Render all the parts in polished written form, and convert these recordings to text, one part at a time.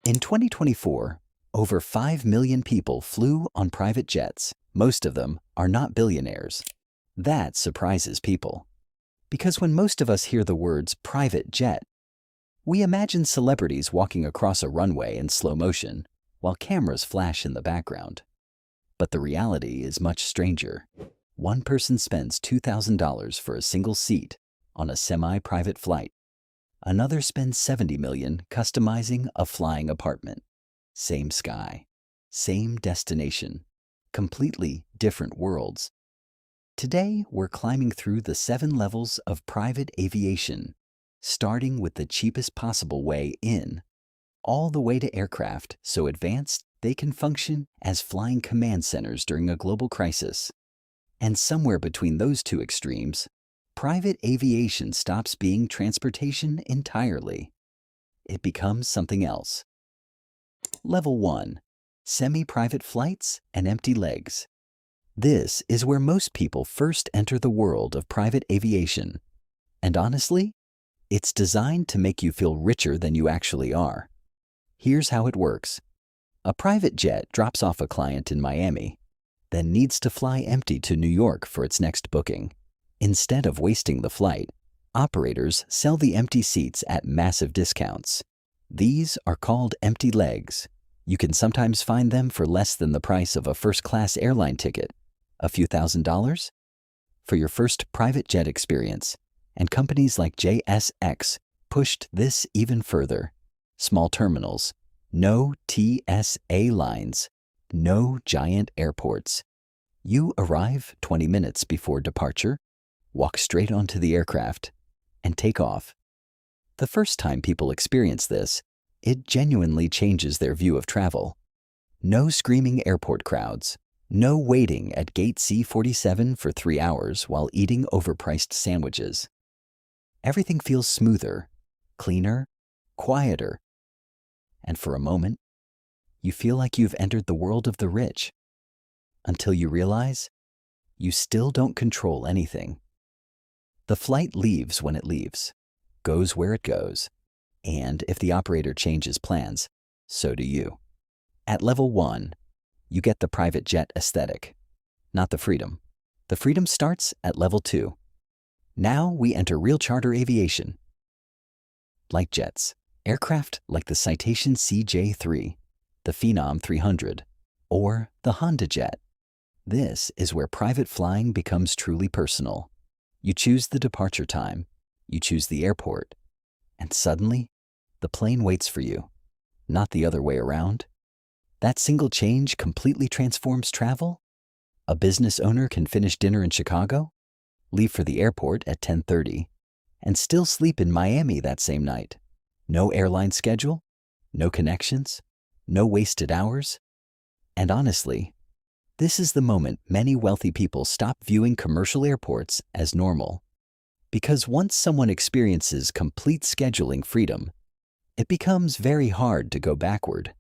In 2024, over 5 million people flew on private jets. Most of them are not billionaires. That surprises people. Because when most of us hear the words private jet, we imagine celebrities walking across a runway in slow motion while cameras flash in the background. But the reality is much stranger. One person spends $2,000 for a single seat on a semi-private flight. Another spends $70 million customizing a flying apartment. Same sky, same destination, completely different worlds. Today, we're climbing through the 7 levels of private aviation, starting with the cheapest possible way in, all the way to aircraft so advanced they can function as flying command centers during a global crisis. And somewhere between those two extremes, private aviation stops being transportation entirely. It becomes something else. Level 1. Semi-private flights and empty legs. This is where most people first enter the world of private aviation. And honestly, it's designed to make you feel richer than you actually are. Here's how it works. A private jet drops off a client in Miami, then needs to fly empty to New York for its next booking. Instead of wasting the flight, operators sell the empty seats at massive discounts. These are called empty legs. You can sometimes find them for less than the price of a first-class airline ticket, a few $1,000s, for your first private jet experience. And companies like JSX pushed this even further. Small terminals, no TSA lines, no giant airports. You arrive 20 minutes before departure, walk straight onto the aircraft, and take off. The first time people experience this, it genuinely changes their view of travel. No screaming airport crowds, no waiting at gate C47 for 3 hours while eating overpriced sandwiches. Everything feels smoother, cleaner, quieter. And for a moment, you feel like you've entered the world of the rich. Until you realize you still don't control anything. The flight leaves when it leaves, goes where it goes, and if the operator changes plans, so do you. At level 1, you get the private jet aesthetic, not the freedom. The freedom starts at level 2. Now we enter real charter aviation. Light jets, aircraft like the Citation CJ3, the Phenom 300, or the Honda Jet. This is where private flying becomes truly personal. You choose the departure time, you choose the airport, and suddenly, the plane waits for you, not the other way around. That single change completely transforms travel. A business owner can finish dinner in Chicago, leave for the airport at 10:30, and still sleep in Miami that same night. No airline schedule, no connections, no wasted hours. And honestly, this is the moment many wealthy people stop viewing commercial airports as normal. Because once someone experiences complete scheduling freedom, it becomes very hard to go backward.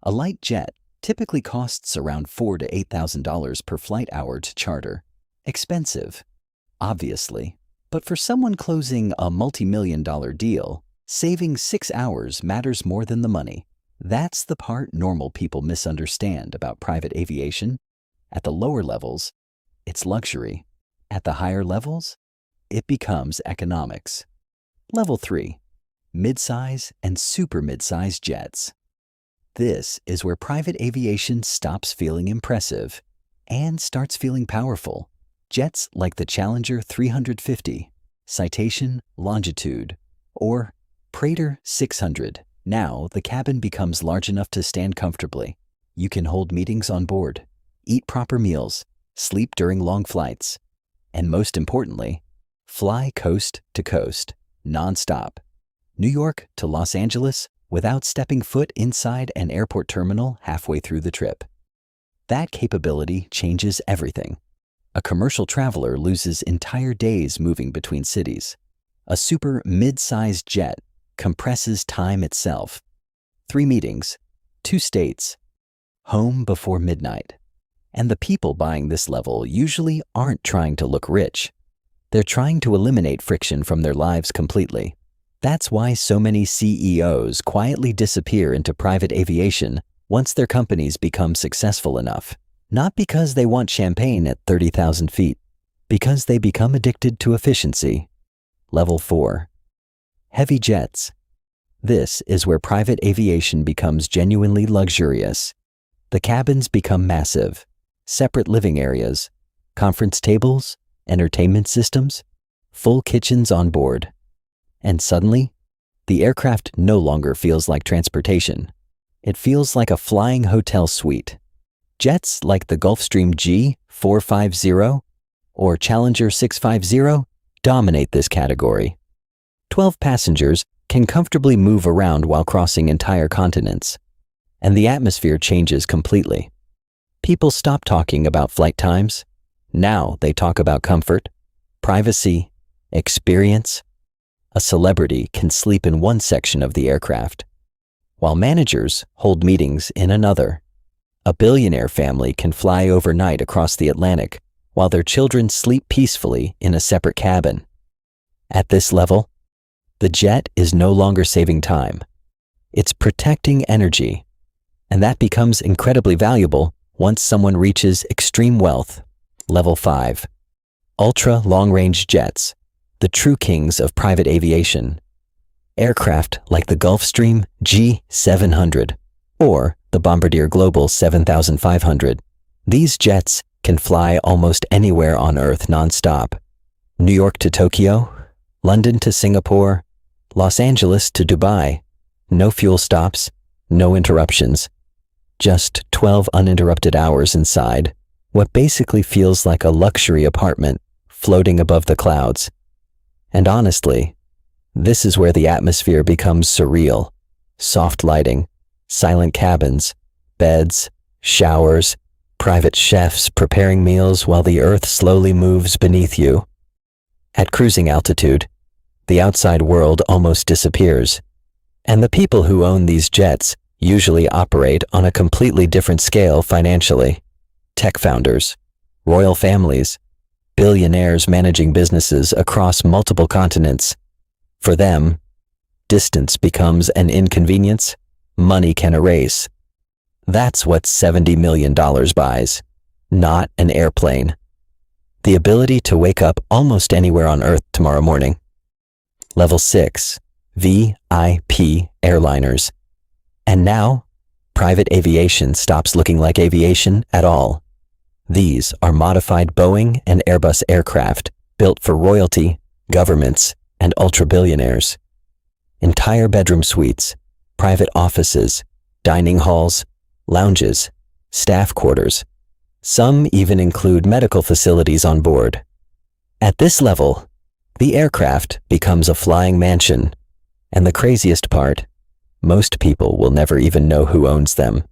A light jet typically costs around $4,000 to $8,000 per flight hour to charter. Expensive, obviously, but for someone closing a multi-million-dollar deal, saving 6 hours matters more than the money. That's the part normal people misunderstand about private aviation. At the lower levels, it's luxury. At the higher levels, it becomes economics. Level 3. Mid-size and super mid-size jets. This is where private aviation stops feeling impressive and starts feeling powerful. Jets like the Challenger 350, Citation Longitude, or Praetor 600. Now the cabin becomes large enough to stand comfortably. You can hold meetings on board, eat proper meals, sleep during long flights, and most importantly, fly coast to coast, non-stop. New York to Los Angeles without stepping foot inside an airport terminal halfway through the trip. That capability changes everything. A commercial traveler loses entire days moving between cities. A super mid-sized jet compresses time itself. 3 meetings, 2 states, home before midnight. And the people buying this level usually aren't trying to look rich. They're trying to eliminate friction from their lives completely. That's why so many CEOs quietly disappear into private aviation once their companies become successful enough. Not because they want champagne at 30,000 feet, because they become addicted to efficiency. Level 4. Heavy jets. This is where private aviation becomes genuinely luxurious. The cabins become massive, separate living areas, conference tables, entertainment systems, full kitchens on board. And suddenly, the aircraft no longer feels like transportation. It feels like a flying hotel suite. Jets like the Gulfstream G450 or Challenger 650 dominate this category. 12 passengers can comfortably move around while crossing entire continents, and the atmosphere changes completely. People stop talking about flight times. Now they talk about comfort, privacy, experience. A celebrity can sleep in one section of the aircraft, while managers hold meetings in another. A billionaire family can fly overnight across the Atlantic while their children sleep peacefully in a separate cabin. At this level, the jet is no longer saving time. It's protecting energy, and that becomes incredibly valuable once someone reaches extreme wealth. Level 5. Ultra long-range jets, the true kings of private aviation. Aircraft like the Gulfstream G700 or the Bombardier Global 7500. These jets can fly almost anywhere on Earth non-stop. New York to Tokyo, London to Singapore, Los Angeles to Dubai. No fuel stops, no interruptions. Just 12 uninterrupted hours inside what basically feels like a luxury apartment floating above the clouds. And honestly, this is where the atmosphere becomes surreal. Soft lighting, silent cabins, beds, showers, private chefs preparing meals while the earth slowly moves beneath you. At cruising altitude, the outside world almost disappears, and the people who own these jets usually operate on a completely different scale financially. Tech founders, royal families, billionaires managing businesses across multiple continents. For them, distance becomes an inconvenience money can erase. That's what $70 million buys, not an airplane. The ability to wake up almost anywhere on Earth tomorrow morning. Level 6. VIP airliners. And now, private aviation stops looking like aviation at all. These are modified Boeing and Airbus aircraft built for royalty, governments, and ultra-billionaires. Entire bedroom suites, private offices, dining halls, lounges, staff quarters. Some even include medical facilities on board. At this level, the aircraft becomes a flying mansion, and the craziest part, most people will never even know who owns them,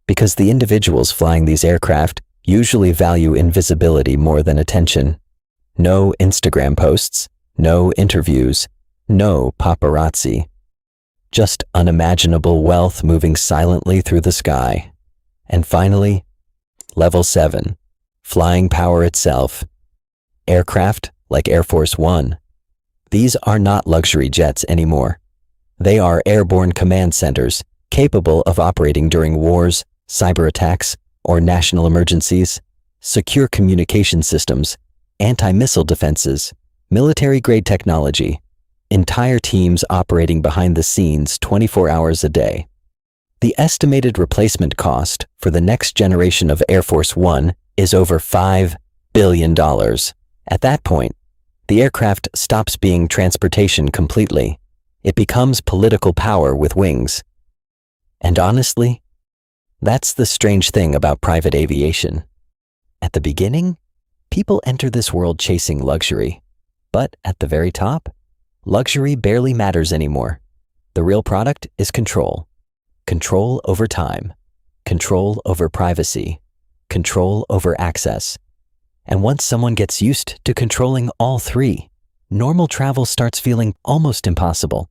because the individuals flying these aircraft usually value invisibility more than attention. No Instagram posts, no interviews, no paparazzi. Just unimaginable wealth moving silently through the sky. And finally, Level 7. Flying power itself. Aircraft like Air Force One. These are not luxury jets anymore. They are airborne command centers capable of operating during wars, cyber attacks, or national emergencies, secure communication systems, anti-missile defenses, military-grade technology, entire teams operating behind the scenes 24 hours a day. The estimated replacement cost for the next generation of Air Force One is over $5 billion. At that point, the aircraft stops being transportation completely. It becomes political power with wings. And honestly, that's the strange thing about private aviation. At the beginning, people enter this world chasing luxury. But at the very top, luxury barely matters anymore. The real product is control. Control over time, control over privacy, control over access. And once someone gets used to controlling all three, normal travel starts feeling almost impossible.